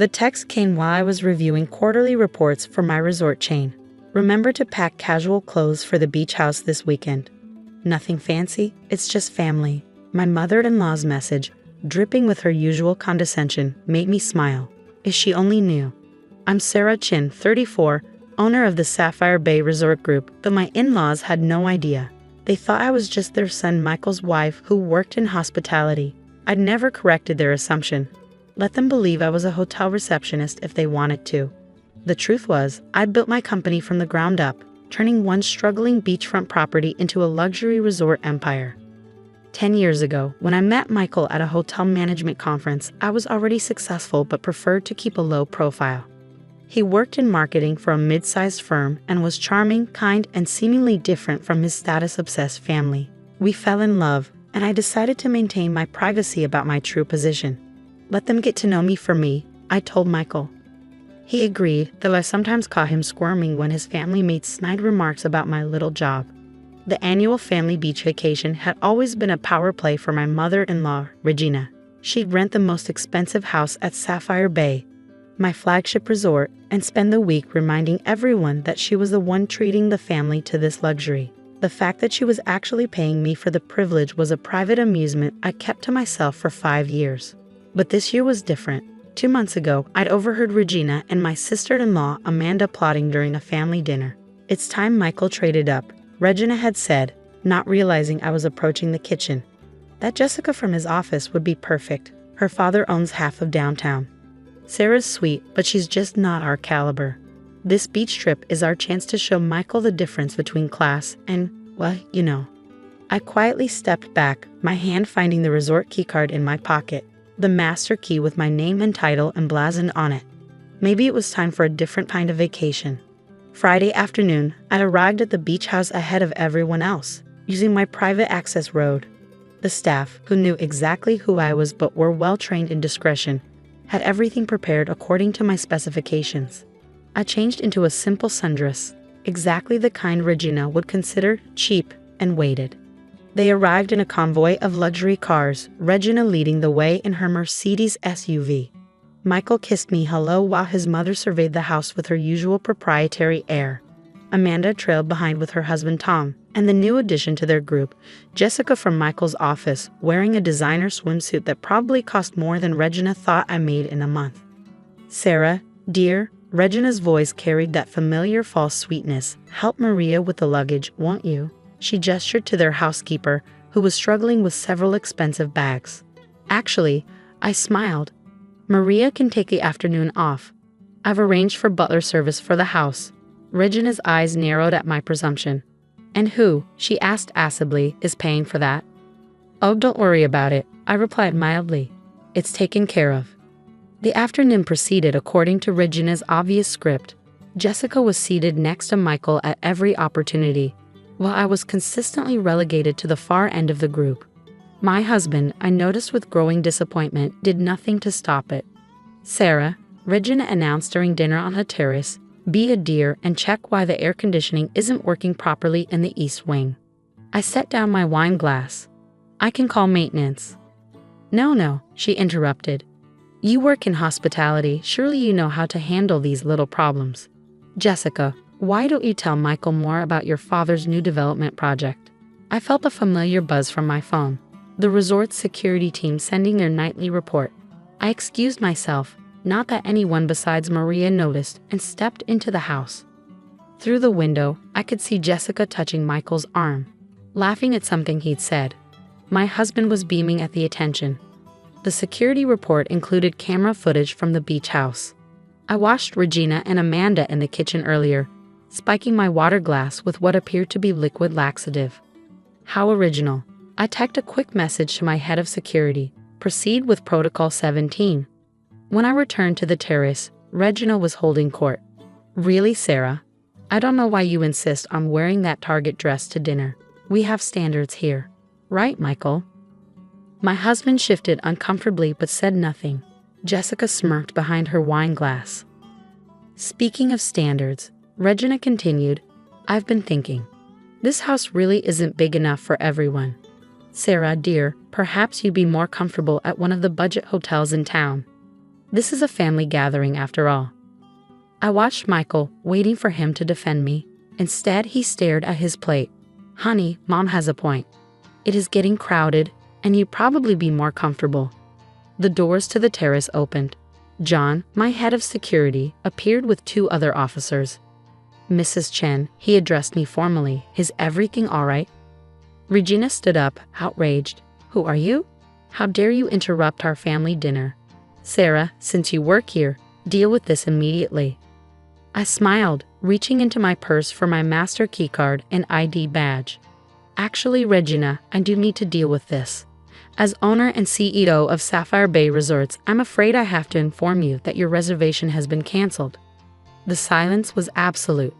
The text came while I was reviewing quarterly reports for my resort chain. Remember to pack casual clothes for the beach house this weekend. Nothing fancy, it's just family. My mother-in-law's message, dripping with her usual condescension, made me smile. If she only knew. I'm Sarah Chin, 34, owner of the Sapphire Bay Resort Group, but my in-laws had no idea. They thought I was just their son Michael's wife who worked in hospitality. I'd never corrected their assumption. Let them believe I was a hotel receptionist if they wanted to. The truth was, I'd built my company from the ground up, turning one struggling beachfront property into a luxury resort empire. 10 years ago, when I met Michael at a hotel management conference, I was already successful but preferred to keep a low profile. He worked in marketing for a mid-sized firm and was charming, kind, and seemingly different from his status-obsessed family. We fell in love, and I decided to maintain my privacy about my true position. Let them get to know me for me, I told Michael. He agreed, though I sometimes caught him squirming when his family made snide remarks about my little job. The annual family beach vacation had always been a power play for my mother-in-law, Regina. She'd rent the most expensive house at Sapphire Bay, my flagship resort, and spend the week reminding everyone that she was the one treating the family to this luxury. The fact that she was actually paying me for the privilege was a private amusement I kept to myself for 5 years. But this year was different. 2 months ago, I'd overheard Regina and my sister-in-law Amanda plotting during a family dinner. It's time Michael traded up, Regina had said, not realizing I was approaching the kitchen. That Jessica from his office would be perfect. Her father owns half of downtown. Sarah's sweet, but she's just not our caliber. This beach trip is our chance to show Michael the difference between class and, well, you know. I quietly stepped back, my hand finding the resort keycard in my pocket, the master key with my name and title emblazoned on it. Maybe it was time for a different kind of vacation. Friday afternoon, I arrived at the beach house ahead of everyone else, using my private access road. The staff, who knew exactly who I was but were well trained in discretion, had everything prepared according to my specifications. I changed into a simple sundress, exactly the kind Regina would consider cheap, and waited. They arrived in a convoy of luxury cars, Regina leading the way in her Mercedes SUV. Michael kissed me hello while his mother surveyed the house with her usual proprietary air. Amanda trailed behind with her husband Tom, and the new addition to their group, Jessica from Michael's office, wearing a designer swimsuit that probably cost more than Regina thought I made in a month. Sarah, dear, Regina's voice carried that familiar false sweetness. Help Maria with the luggage, won't you? She gestured to their housekeeper, who was struggling with several expensive bags. Actually, I smiled. Maria can take the afternoon off. I've arranged for butler service for the house. Regina's eyes narrowed at my presumption. And who, she asked acidly, is paying for that? Oh, don't worry about it, I replied mildly. It's taken care of. The afternoon proceeded according to Regina's obvious script. Jessica was seated next to Michael at every opportunity, while I was consistently relegated to the far end of the group. My husband, I noticed with growing disappointment, did nothing to stop it. Sarah, Regina announced during dinner on the terrace, be a dear and check why the air conditioning isn't working properly in the east wing. I set down my wine glass. I can call maintenance. No, she interrupted. You work in hospitality, surely you know how to handle these little problems. Jessica, why don't you tell Michael more about your father's new development project? I felt a familiar buzz from my phone. The resort's security team sending their nightly report. I excused myself, not that anyone besides Maria noticed, and stepped into the house. Through the window, I could see Jessica touching Michael's arm, laughing at something he'd said. My husband was beaming at the attention. The security report included camera footage from the beach house. I watched Regina and Amanda in the kitchen earlier, spiking my water glass with what appeared to be liquid laxative. How original. I typed a quick message to my head of security. Proceed with Protocol 17. When I returned to the terrace, Regina was holding court. Really, Sarah? I don't know why you insist on wearing that Target dress to dinner. We have standards here. Right, Michael? My husband shifted uncomfortably but said nothing. Jessica smirked behind her wine glass. Speaking of standards, Regina continued, I've been thinking. This house really isn't big enough for everyone. Sarah, dear, perhaps you'd be more comfortable at one of the budget hotels in town. This is a family gathering after all. I watched Michael, waiting for him to defend me. Instead, he stared at his plate. Honey, Mom has a point. It is getting crowded, and you'd probably be more comfortable. The doors to the terrace opened. John, my head of security, appeared with 2 other officers. Mrs. Chen, he addressed me formally. Is everything all right? Regina stood up, outraged. Who are you? How dare you interrupt our family dinner? Sarah, since you work here, deal with this immediately. I smiled, reaching into my purse for my master keycard and ID badge. Actually, Regina, I do need to deal with this. As owner and CEO of Sapphire Bay Resorts, I'm afraid I have to inform you that your reservation has been canceled. The silence was absolute.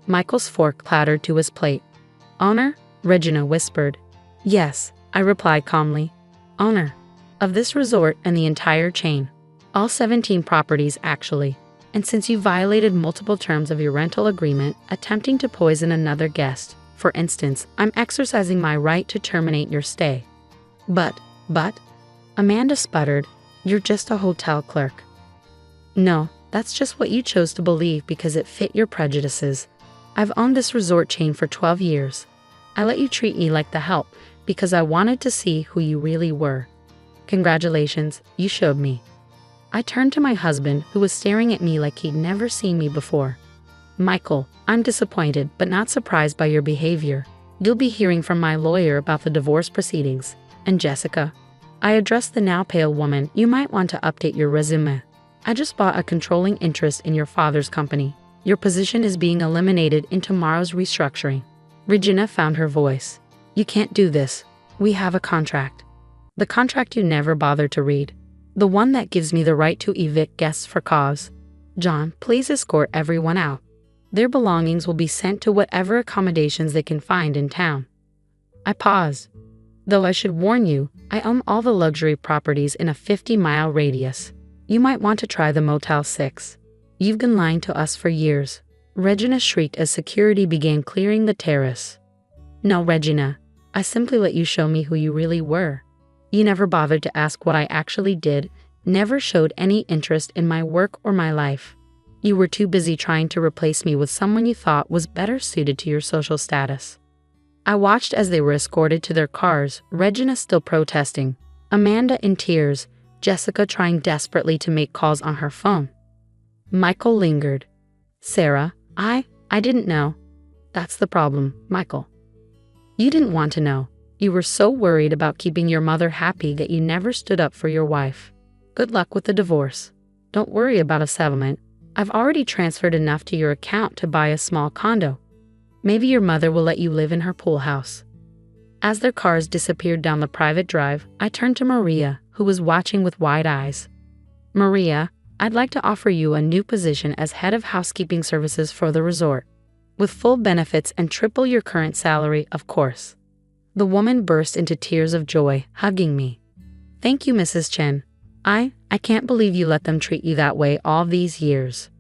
Michael's fork clattered to his plate. Owner? Regina whispered. Yes, I replied calmly. Owner. Of this resort and the entire chain. All 17 properties, actually. And since you violated multiple terms of your rental agreement, attempting to poison another guest, for instance, I'm exercising my right to terminate your stay. But, Amanda sputtered, you're just a hotel clerk. No, that's just what you chose to believe because it fit your prejudices. I've owned this resort chain for 12 years. I let you treat me like the help because I wanted to see who you really were. Congratulations, you showed me. I turned to my husband, who was staring at me like he'd never seen me before. Michael, I'm disappointed but not surprised by your behavior. You'll be hearing from my lawyer about the divorce proceedings. And Jessica, I addressed the now pale woman, you might want to update your resume. I just bought a controlling interest in your father's company. Your position is being eliminated in tomorrow's restructuring. Regina found her voice. You can't do this. We have a contract. The contract you never bothered to read. The one that gives me the right to evict guests for cause. John, please escort everyone out. Their belongings will be sent to whatever accommodations they can find in town. I paused. Though I should warn you, I own all the luxury properties in a 50-mile radius. You might want to try the Motel 6. You've been lying to us for years. Regina shrieked as security began clearing the terrace. No, Regina. I simply let you show me who you really were. You never bothered to ask what I actually did, never showed any interest in my work or my life. You were too busy trying to replace me with someone you thought was better suited to your social status. I watched as they were escorted to their cars, Regina still protesting, Amanda in tears, Jessica trying desperately to make calls on her phone. Michael lingered. Sarah, I didn't know. That's the problem, Michael. You didn't want to know. You were so worried about keeping your mother happy that you never stood up for your wife. Good luck with the divorce. Don't worry about a settlement. I've already transferred enough to your account to buy a small condo. Maybe your mother will let you live in her pool house. As their cars disappeared down the private drive, I turned to Maria, who was watching with wide eyes. Maria, I'd like to offer you a new position as head of housekeeping services for the resort. With full benefits and triple your current salary, of course. The woman burst into tears of joy, hugging me. Thank you, Mrs. Chen. I can't believe you let them treat you that way all these years.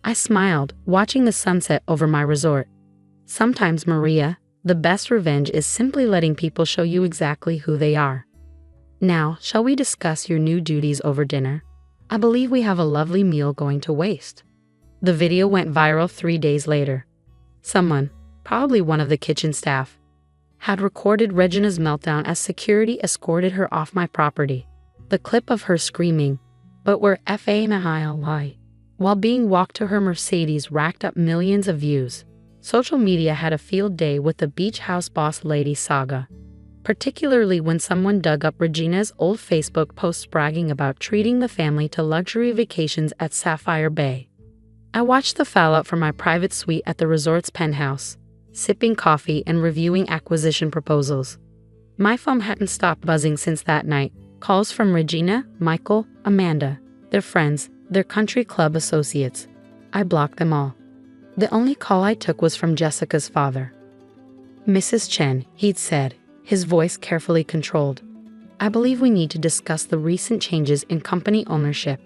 I smiled, watching the sunset over my resort. Sometimes, Maria, the best revenge is simply letting people show you exactly who they are. Now, shall we discuss your new duties over dinner? I believe we have a lovely meal going to waste. The video went viral 3 days later. Someone, probably one of the kitchen staff, had recorded Regina's meltdown as security escorted her off my property. The clip of her screaming, "But we're family," while being walked to her Mercedes racked up millions of views. Social media had a field day with the beach house boss lady saga, particularly when someone dug up Regina's old Facebook posts bragging about treating the family to luxury vacations at Sapphire Bay. I watched the fallout from my private suite at the resort's penthouse, sipping coffee and reviewing acquisition proposals. My phone hadn't stopped buzzing since that night. Calls from Regina, Michael, Amanda, their friends, their country club associates. I blocked them all. The only call I took was from Jessica's father. Mrs. Chen, he'd said, his voice carefully controlled. I believe we need to discuss the recent changes in company ownership.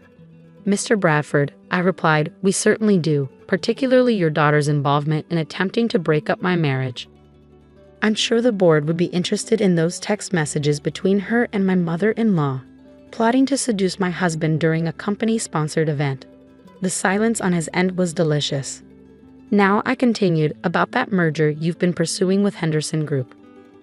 Mr. Bradford, I replied, we certainly do, particularly your daughter's involvement in attempting to break up my marriage. I'm sure the board would be interested in those text messages between her and my mother-in-law. plotting to seduce my husband during a company-sponsored event. The silence on his end was delicious. Now I continued about that merger you've been pursuing with Henderson Group.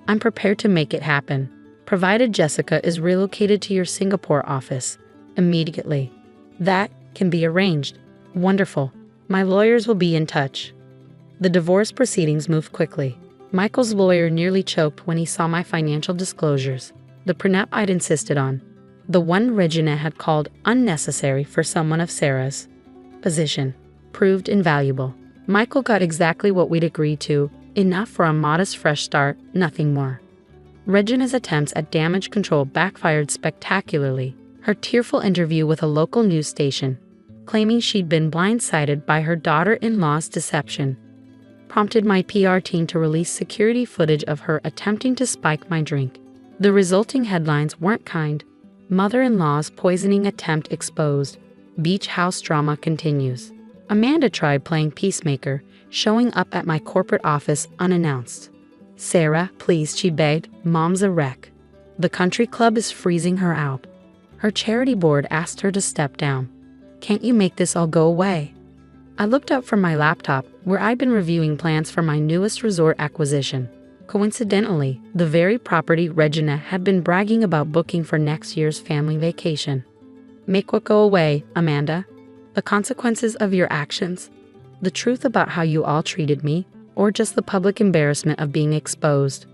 I'm prepared to make it happen, provided Jessica is relocated to your Singapore office immediately. That can be arranged. Wonderful. My lawyers will be in touch. The divorce proceedings moved quickly. Michael's lawyer nearly choked when he saw my financial disclosures. The prenup I'd insisted on, the one Regina had called unnecessary for someone of Sarah's position, proved invaluable. Michael got exactly what we'd agreed to, enough for a modest fresh start, nothing more. Regina's attempts at damage control backfired spectacularly. Her tearful interview with a local news station, claiming she'd been blindsided by her daughter-in-law's deception, prompted my PR team to release security footage of her attempting to spike my drink. The resulting headlines weren't kind. Mother-in-law's poisoning attempt exposed. Beach house drama continues. Amanda tried playing peacemaker, showing up at my corporate office unannounced. Sarah, please, she begged, Mom's a wreck. The country club is freezing her out. Her charity board asked her to step down. Can't you make this all go away? I looked up from my laptop, where I'd been reviewing plans for my newest resort acquisition. Coincidentally, the very property Regina had been bragging about booking for next year's family vacation. Make what go away, Amanda? The consequences of your actions? The truth about how you all treated me? Or just the public embarrassment of being exposed?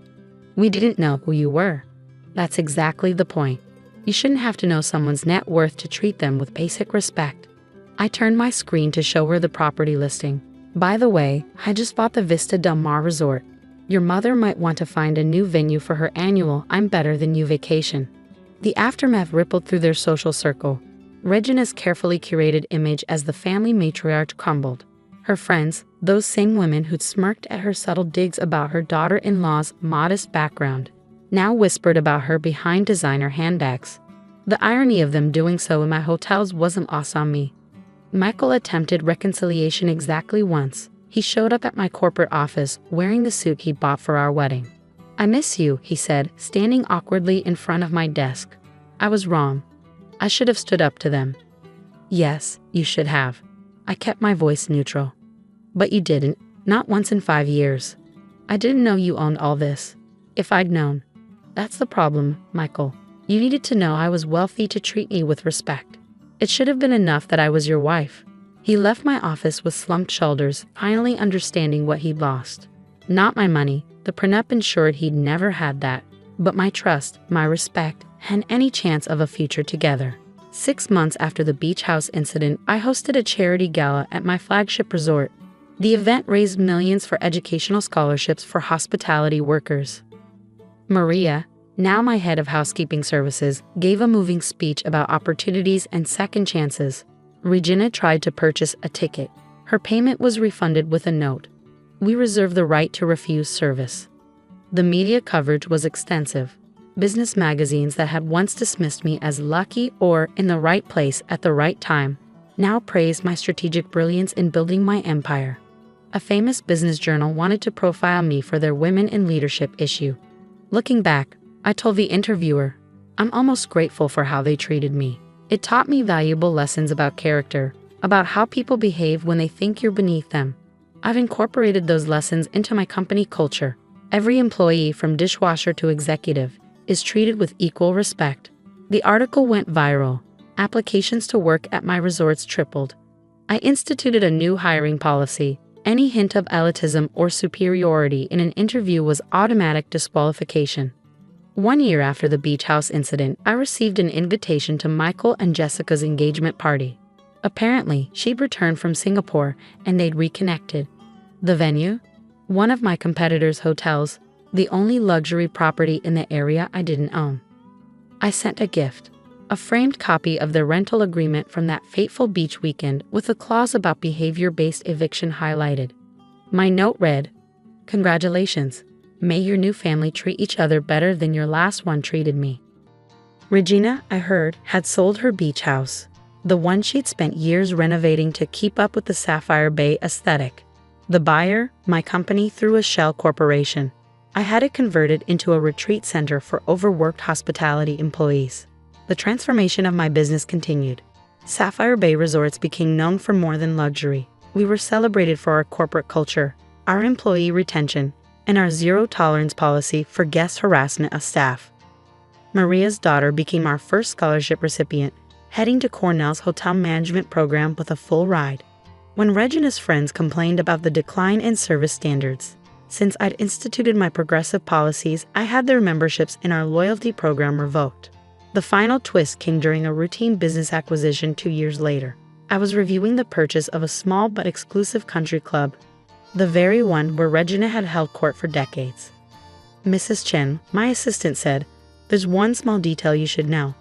We didn't know who you were. That's exactly the point. You shouldn't have to know someone's net worth to treat them with basic respect. I turned my screen to show her the property listing. By the way, I just bought the Vista Del Mar Resort. Your mother might want to find a new venue for her annual I'm Better Than You vacation. The aftermath rippled through their social circle. Regina's carefully curated image as the family matriarch crumbled. Her friends, those same women who'd smirked at her subtle digs about her daughter-in-law's modest background, now whispered about her behind designer handbags. The irony of them doing so in my hotels wasn't lost on me. Michael attempted reconciliation exactly once. He showed up at my corporate office wearing the suit he bought for our wedding. I miss you, he said, standing awkwardly in front of my desk. I was wrong. I should have stood up to them. Yes, you should have. I kept my voice neutral. But you didn't, not once in 5 years. I didn't know you owned all this. If I'd known. That's the problem, Michael. You needed to know I was wealthy to treat me with respect. It should have been enough that I was your wife. He left my office with slumped shoulders, finally understanding what he'd lost. Not my money, the prenup ensured he'd never had that, but my trust, my respect, and any chance of a future together. 6 months after the beach house incident, I hosted a charity gala at my flagship resort. The event raised millions for educational scholarships for hospitality workers. Maria, now my head of housekeeping services, gave a moving speech about opportunities and second chances. Regina tried to purchase a ticket. Her payment was refunded with a note. We reserve the right to refuse service. The media coverage was extensive. Business magazines that had once dismissed me as lucky or in the right place at the right time now praised my strategic brilliance in building my empire. A famous business journal wanted to profile me for their Women in Leadership issue. Looking back, I told the interviewer, I'm almost grateful for how they treated me. It taught me valuable lessons about character, about how people behave when they think you're beneath them. I've incorporated those lessons into my company culture. Every employee, from dishwasher to executive, is treated with equal respect. The article went viral. Applications to work at my resorts tripled. I instituted a new hiring policy. Any hint of elitism or superiority in an interview was automatic disqualification. 1 year after the beach house incident, I received an invitation to Michael and Jessica's engagement party. Apparently, she'd returned from Singapore and they'd reconnected. The venue? One of my competitors' hotels, the only luxury property in the area I didn't own. I sent a gift, a framed copy of the rental agreement from that fateful beach weekend with a clause about behavior-based eviction highlighted. My note read, "Congratulations. May your new family treat each other better than your last one treated me." Regina, I heard, had sold her beach house, the one she'd spent years renovating to keep up with the Sapphire Bay aesthetic. The buyer, my company, through a shell corporation. I had it converted into a retreat center for overworked hospitality employees. The transformation of my business continued. Sapphire Bay Resorts became known for more than luxury. We were celebrated for our corporate culture, our employee retention, and our zero-tolerance policy for guest harassment of staff. Maria's daughter became our first scholarship recipient, heading to Cornell's hotel management program with a full ride. When Regina's friends complained about the decline in service standards, since I'd instituted my progressive policies, I had their memberships in our loyalty program revoked. The final twist came during a routine business acquisition 2 years later. I was reviewing the purchase of a small but exclusive country club, the very one where Regina had held court for decades. Mrs. Chen, my assistant, said, "There's one small detail you should know.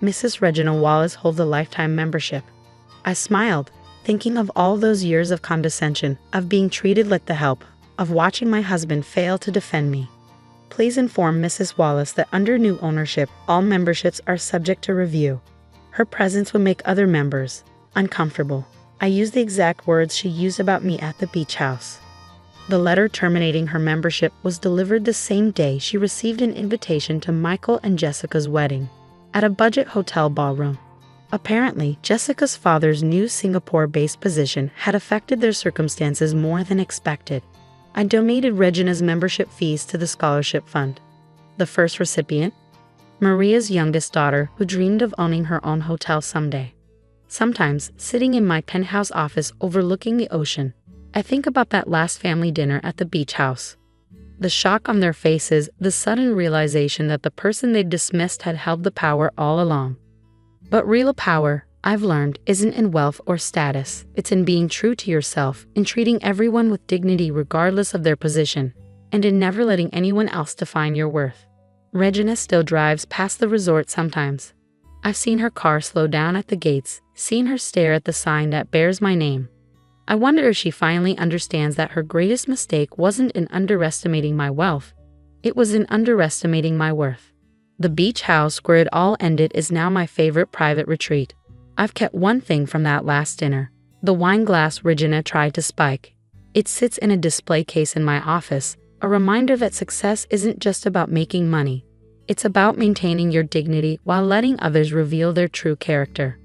Mrs. Regina Wallace holds a lifetime membership." I smiled, thinking of all those years of condescension, of being treated like the help, of watching my husband fail to defend me. "Please inform Mrs. Wallace that under new ownership, all memberships are subject to review." Her presence would make other members uncomfortable. I used the exact words she used about me at the beach house. The letter terminating her membership was delivered the same day she received an invitation to Michael and Jessica's wedding at a budget hotel ballroom. Apparently, Jessica's father's new Singapore-based position had affected their circumstances more than expected. I donated Regina's membership fees to the scholarship fund. The first recipient? Maria's youngest daughter, who dreamed of owning her own hotel someday. Sometimes, sitting in my penthouse office overlooking the ocean, I think about that last family dinner at the beach house. The shock on their faces, the sudden realization that the person they dismissed had held the power all along. But real power, I've learned, isn't in wealth or status. It's in being true to yourself, in treating everyone with dignity regardless of their position, and in never letting anyone else define your worth. Regina still drives past the resort sometimes. I've seen her car slow down at the gates, seen her stare at the sign that bears my name. I wonder if she finally understands that her greatest mistake wasn't in underestimating my wealth. It was in underestimating my worth. The beach house where it all ended is now my favorite private retreat. I've kept one thing from that last dinner: the wine glass Regina tried to spike. It sits in a display case in my office, a reminder that success isn't just about making money. It's about maintaining your dignity while letting others reveal their true character.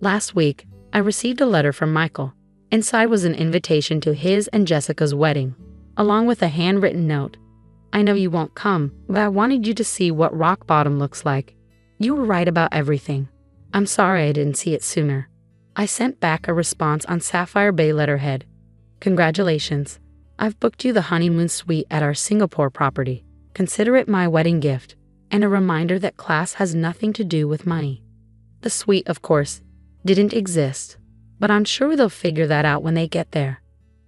Last week, I received a letter from Michael. Inside was an invitation to his and Jessica's wedding, along with a handwritten note. "I know you won't come, but I wanted you to see what rock bottom looks like. You were right about everything. I'm sorry I didn't see it sooner." I sent back a response on Sapphire Bay letterhead. "Congratulations. I've booked you the honeymoon suite at our Singapore property. Consider it my wedding gift, and a reminder that class has nothing to do with money." The suite, of course, didn't exist, but I'm sure they'll figure that out when they get there.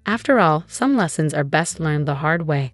After all, some lessons are best learned the hard way.